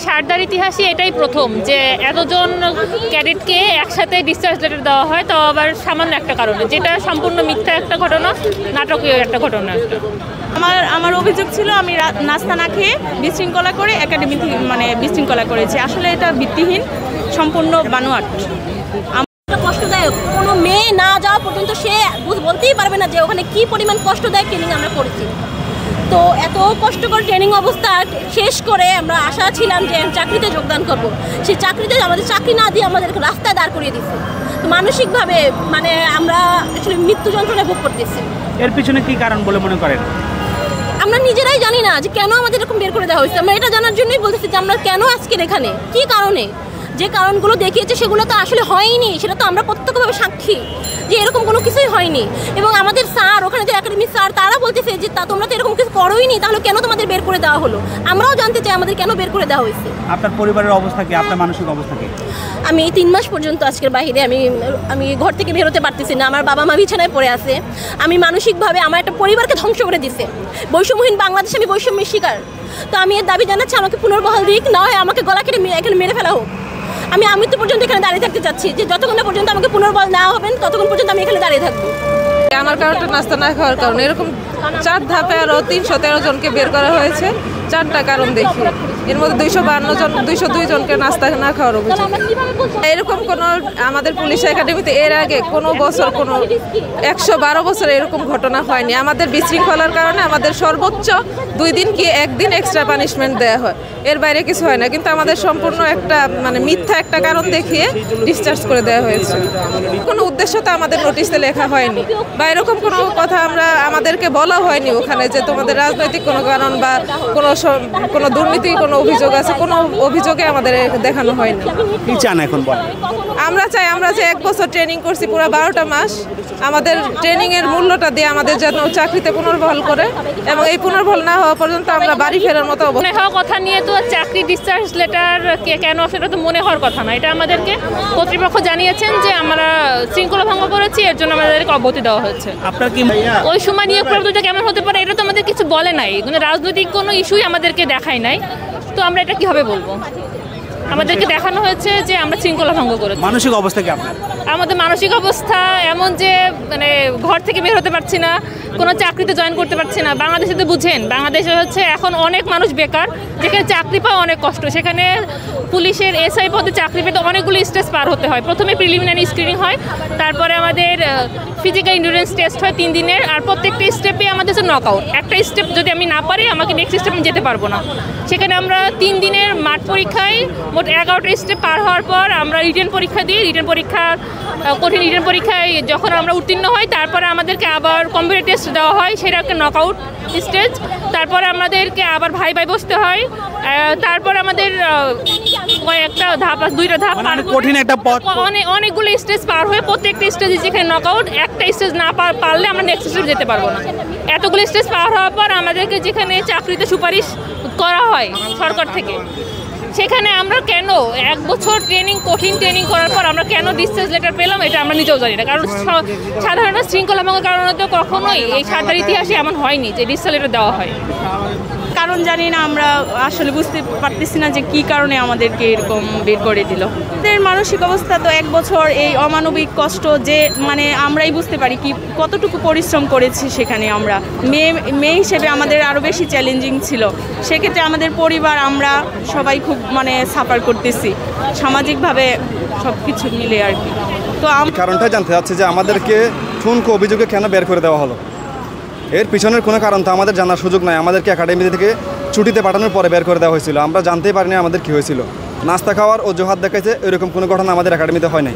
ছাড়দার ইতিহাসে এটাই প্রথম যে এতজন ক্যাডেটকে একসাথে ডিসচার্জ লেটার দেওয়া হয়, তাও আবার সামান্য একটা কারণে, যেটা সম্পূর্ণ মিথ্যা একটা ঘটনা, নাটকীয় একটা ঘটনা। আমার অভিযোগ ছিল আমি নাস্তা না খেয়ে বিশৃঙ্খলা করে একাডেমি মানে বিশৃঙ্খলা করেছি। আসলে এটা ভিত্তিহীন, সম্পূর্ণ বানোয়াট। কষ্টদায়ক, কোনো মেয়ে না যাওয়া পর্যন্ত সে বলতেই পারবে না যে ওখানে কি পরিমাণ কষ্টদায়ক ট্রেনিং আমরা করেছি। তো এত কষ্টকর ট্রেনিং অবস্থা শেষ করে আমরা আশা ছিলাম যে চাকরিতে যোগদান করব। সেই চাকরিতে আমাদের চাকরি না দিয়ে আমাদেরকে রাস্তায় দাঁড় করিয়ে দিচ্ছে। তো মানসিকভাবে মানে আমরা আসলে মৃত্যু যন্ত্রণায় ভোগ করতেছি। এর পিছনে কি কারণ বলে মনে করেন? আমরা নিজেরাই জানি না যে কেন আমাদের এরকম বের করে দেওয়া হয়েছে। আমরা এটা জানার জন্যই বলতেছি যে আমরা কেন আজকের এখানে, কি কারণে। যে কারণগুলো দেখিয়েছে সেগুলো তো আসলে হয়নি, সেটা তো আমরা প্রত্যক্ষভাবে সাক্ষী যে এরকম কোনো কিছুই হয়নি। এবং আমাদের স্যার, ওখানে যে একাডেমির স্যার, তারা বলতেছে যে তোমরা তো এরকম কিছু করোইনি, তাহলে কেন তোমাদের বের করে দেওয়া হলো। আমরাও জানতে চাই আমাদের কেন বের করে দেওয়া হয়েছে। আপনার পরিবারের অবস্থা কি, আপনার মানসিক অবস্থা কি? আমি 3 মাস পর্যন্ত আজকের বাইরে আমি ঘর থেকে বেরোতে পারতেছি না। আমার বাবা মা বিছানায় পড়ে আছে। আমি মানসিকভাবে আমার একটা পরিবারকে ধ্বংস করে দিছে। বৈষম্যহীন বাংলাদেশে আমি বৈষম্যের শিকার। তো আমি এর দাবি জানাচ্ছি আমাকে পুনর্বহাল দিক, না হয় আমাকে গলা কেটে এখানে মেরে ফেলা হোক। আমি মৃত্যু পর্যন্ত এখানে দাঁড়িয়ে থাকতে চাচ্ছি, যে যতক্ষণ পর্যন্ত আমাকে পুনর্বল নেওয়া হবেন ততক্ষণ পর্যন্ত আমি এখানে দাঁড়িয়ে থাকবো। আমার কারণটা নাস্তা না খাওয়ার কারণে এরকম 4 ধাপে আরও 313 জনকে বের করা হয়েছে 4টা কারণ দেখি। এর মধ্যে 202 জনকে নাস্তা না খাওয়ার অভিযোগ। এরকম কোনো আমাদের পুলিশ একাডেমিতে এর আগে কোনো বছর, কোনো 112 বছর এরকম ঘটনা হয়নি। আমাদের বিশৃঙ্খলার কারণে আমাদের সর্বোচ্চ 2 দিন কি 1 দিন এক্সট্রা পানিশমেন্ট দেওয়া হয়, এর বাইরে কিছু হয় না। কিন্তু আমাদের সম্পূর্ণ একটা মানে মিথ্যা একটা কারণ দেখিয়ে ডিসচার্জ করে দেওয়া হয়েছে। কোনো উদ্দেশ্য তো আমাদের নোটিশে লেখা হয়নি, বা এরকম কোনো কথা আমাদেরকে বলা হয়নি ওখানে যে তোমাদের রাজনৈতিক কোনো কারণ বা কোনো দুর্নীতি কোনো অভিযোগ আছে, কোনো অভিযোগে আমাদের দেখানো হয়নি। কি চান এখন বলেন? আমরা চাই আমরা যে 1 বছর ট্রেনিং করছি, পুরো 12টা মাস, আমাদের ট্রেনিংয়ের মূল্যটা দিয়ে আমাদের যেন চাকরিতে পুনর্বহাল করে, এবং এই পুনর্বহাল না হওয়া পর্যন্ত আমরা বাড়ি ফেরার মতো মনে হওয়ার কথা নিয়ে তো চাকরি ডিসচার্জ লেটার কেন, সেটা তো মনে হওয়ার কথা না। এটা আমাদেরকে কর্তৃপক্ষ জানিয়েছেন যে আমরা শৃঙ্খলা ভঙ্গ করেছি, এর জন্য আমাদেরকে অব্যাহতি দেওয়া হয়েছে। আপনার কি ওই সময় নিয়োগ পদ্ধতিটা কেমন হতে পারে এটা তো আমাদের কিছু বলে নাই, কিন্তু রাজনৈতিক কোনো ইস্যুই আমাদেরকে দেখায় নাই। তো আমরা এটা কিভাবে বলবো? আমাদেরকে দেখানো হয়েছে যে আমরা শৃঙ্খলা ভঙ্গ করেছি। মানসিক অবস্থা কি আপনার? আমাদের মানসিক অবস্থা এমন যে মানে ঘর থেকে বের হতে পারছি না, কোনো চাকরিতে জয়েন করতে পারছি না। বাংলাদেশে তো বুঝেন, বাংলাদেশে হচ্ছে এখন অনেক মানুষ বেকার, যেখানে চাকরি পাওয়া অনেক কষ্ট। সেখানে পুলিশের এসআই পদে চাকরি পেতে অনেকগুলো স্টেজ পার হতে হয়। প্রথমে প্রিলিমিনারি স্ক্রিনিং হয়, তারপরে আমাদের ফিজিক্যাল এন্ডুরেন্স টেস্ট হয় 3 দিনের, আর প্রত্যেকটা স্টেপে আমাদের হচ্ছে নকআউট। একটা স্টেপ যদি আমি না পারি, আমাকে নেক্সট স্টেপ আমি যেতে পারবো না। সেখানে আমরা 3 দিনের মাঠ পরীক্ষায় মোট 11টা স্টেপ পার হওয়ার পর আমরা রিটেন পরীক্ষা দিই। কঠিন রিটেন পরীক্ষায় যখন আমরা উত্তীর্ণ হই, তারপরে আমাদেরকে আবার কম্পিউটার টেস্ট দেওয়া হয়, সেটা একটা নকআউট স্টেজ। তারপরে আমাদেরকে আবার ভাই বসতে হয়। তারপর আমাদের কয়েকটা ধাপ, 2টা ধাপ পার, কঠিন একটা পথ, অনেকগুলো স্টেজ পার হয়ে প্রত্যেকটা স্টেজে যেখানে নকআউট, একটা স্টেজ না পারলে আমরা নেক্সট স্টেজে যেতে পারবো না। এতগুলো স্টেজ পার হওয়ার পর আমাদেরকে যেখানে চাকরিতে সুপারিশ করা হয় সরকার থেকে, সেখানে আমরা কেন 1 বছর কঠিন ট্রেনিং করার পর আমরা কেন ডিসচার্জ লেটার পেলাম, এটা আমরা নিজেও জানি না। কারণ সাধারণত শৃঙ্খলা ভঙ্গের কারণে তো কখনোই এই ছাড়দার ইতিহাসে এমন হয়নি যে ডিসচার্জ লেটার দেওয়া হয়। কারণ জানি না, আমরা আসলে বুঝতে পারতেছি না যে কি কারণে আমাদেরকে এরকম বের করে দিল। আমাদের মানসিক অবস্থা তো 1 বছর এই অমানবিক কষ্ট, যে মানে আমরাই বুঝতে পারি কি কতটুকু পরিশ্রম করেছি সেখানে। আমরা মেয়ে হিসেবে আমাদের আরও বেশি চ্যালেঞ্জিং ছিল। সেক্ষেত্রে আমাদের পরিবার, আমরা সবাই খুব মানে সাফার করতেছি সামাজিকভাবে, সব কিছু মিলে আর কি। তো কারণটা জানতে চাচ্ছি যে আমাদেরকে ঠুনকো অভিযোগে কেন বের করে দেওয়া হলো। এর পিছনের কোনো কারণ তো আমাদের জানার সুযোগ নাই। আমাদেরকে একাডেমি থেকে ছুটিতে পাঠানোর পরে বের করে দেওয়া হয়েছিল। আমরা জানতেই পারিনি আমাদের কী হয়েছিল। নাস্তা খাওয়ার অজুহাত দেখাইছে, এরকম কোনো ঘটনা আমাদের একাডেমিতে হয় নাই।